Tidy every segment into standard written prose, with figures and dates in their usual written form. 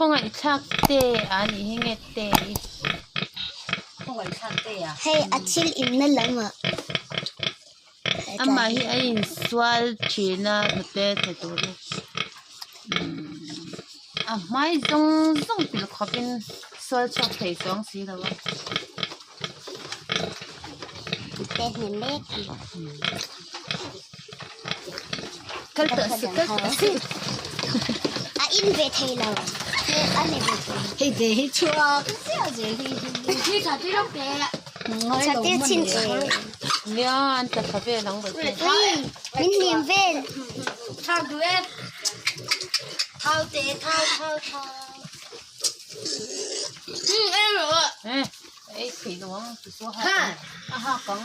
không ai chắc tê anh hinge tê không phải sang tê à hay achil im na lama ama hi ai swal china te te tu à mai zong zong pil khopin swal chok thei song si lo te ne mek kal ta si a in ve thei lo anh này thì để chua cái gì thì chả thấy đâu kìa chả tiêu chín nya an ta khabe lang ba ui min niệm về thao đuôi thao tê thao em rồi ai thì nó thì số ha ha con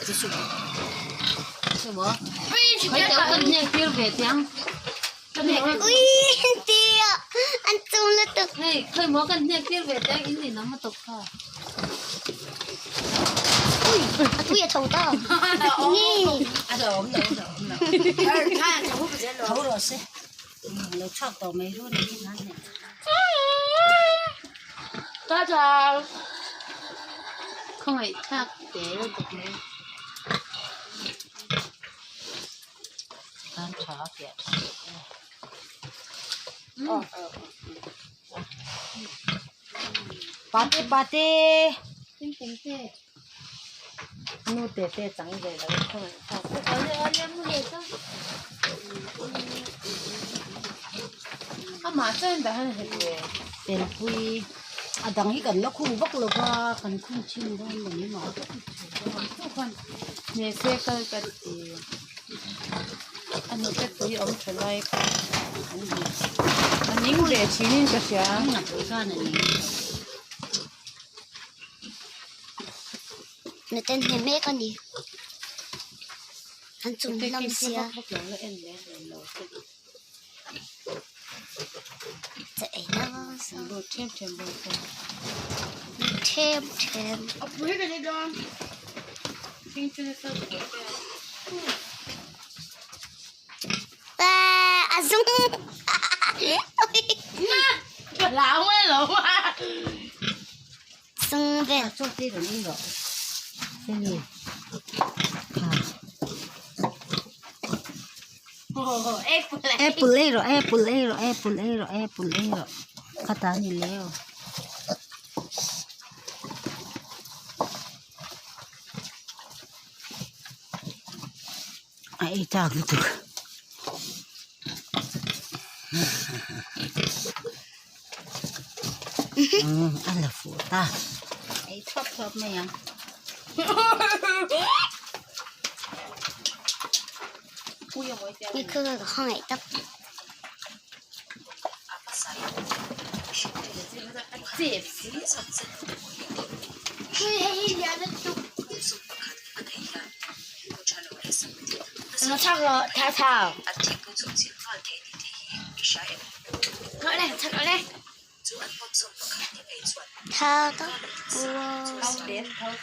chỉ số số phải tiêu cân nhẹ tiêu về tiếng ui tia anh tung lên tục hey khơi mỏ cân nhẹ tiêu về tiếng in thì nó mà tục ha ui thầu to nè à rồi ổn rồi ha thấu rồi thấu rồi xí nó chọc tàu mấy luôn này nó này ta chào không phải chắc để tục này ăn cháo kẹt pate tinh tinh tê nu tê tê trắng về là không phải chắc ở đây mua gì đó à mà chân đã hơn hết rồi tiền quy à đằng ấy cần nó khung bốc lục qua cần khung chim đó mình mới không nè xe cái thì anh cái túi ông trở lại anh những để chỉ nên cái gì à là cái ra này người tên ne mek anh đi anh tung cái lâm xia bốc là em để lâu dậy nó đồ thêm thêm đồ thêm quý cái gì đó thêm thêm sao ba à dung lão ấy lão à dung về cho tí rồi đi rồi cái gì Apple kata ni leo ai tag tu ala futa ai chop mày à như cứ không hãy tóc nó chắc rồi thao thao gọi đây thật gọi đây thao tóc thao tiết thao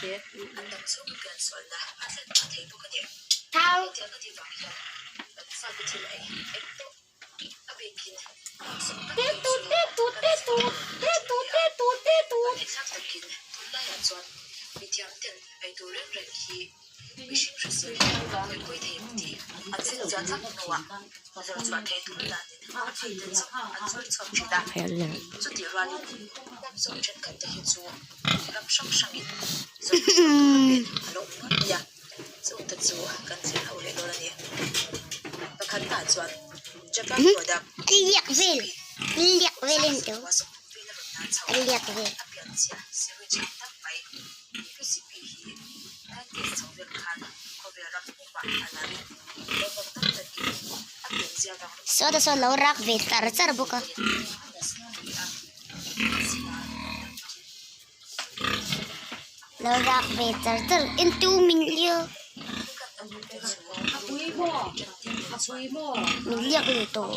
liệt về lên chỗ liệt về so lâu rác về tar buka lâu rác về tar into mình liêu mình liệt về tổ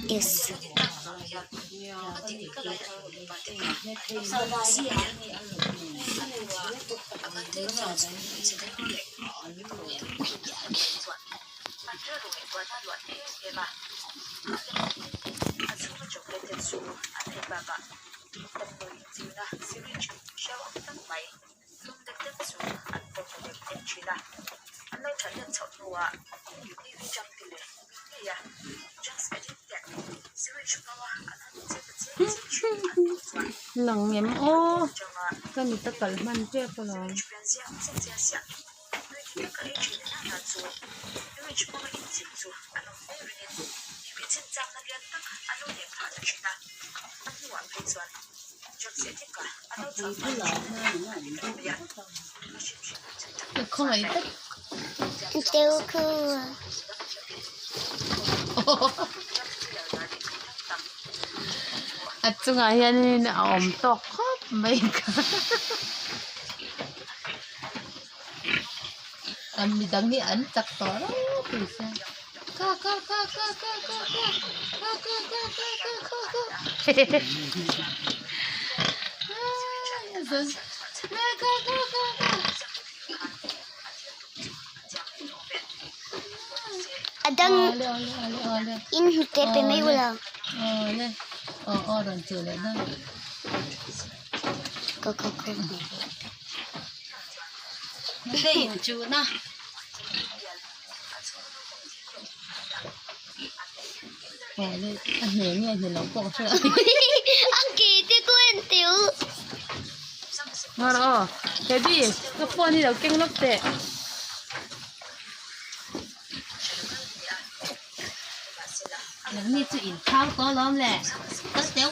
yes หนังเนี่ยโอ้ก็มีตะกั่วมันเจ็บปะคงไอ้ตะ เดี๋ยวคือ อะจุงอายันนี่อมตอกครบไม่กันอันมีดังนี้อันจักต่อแล้วพี่เสียก็อะดัง เร็ว อินหุเตไปไม่รู้แล้ว เลยโดนเจอเลยนะ ก็ไม่ได้ยินจูนะ เลยอันนี้เนี่ยเห็นเราบอกใช่ไหม อังกฤษที่กูเห็นติว มาแล้วเบบี้ก็ป้อนที่เราเก่งนักเตะอย่างนี้จะอินข้าวก็ล้อมแหละก็เตียว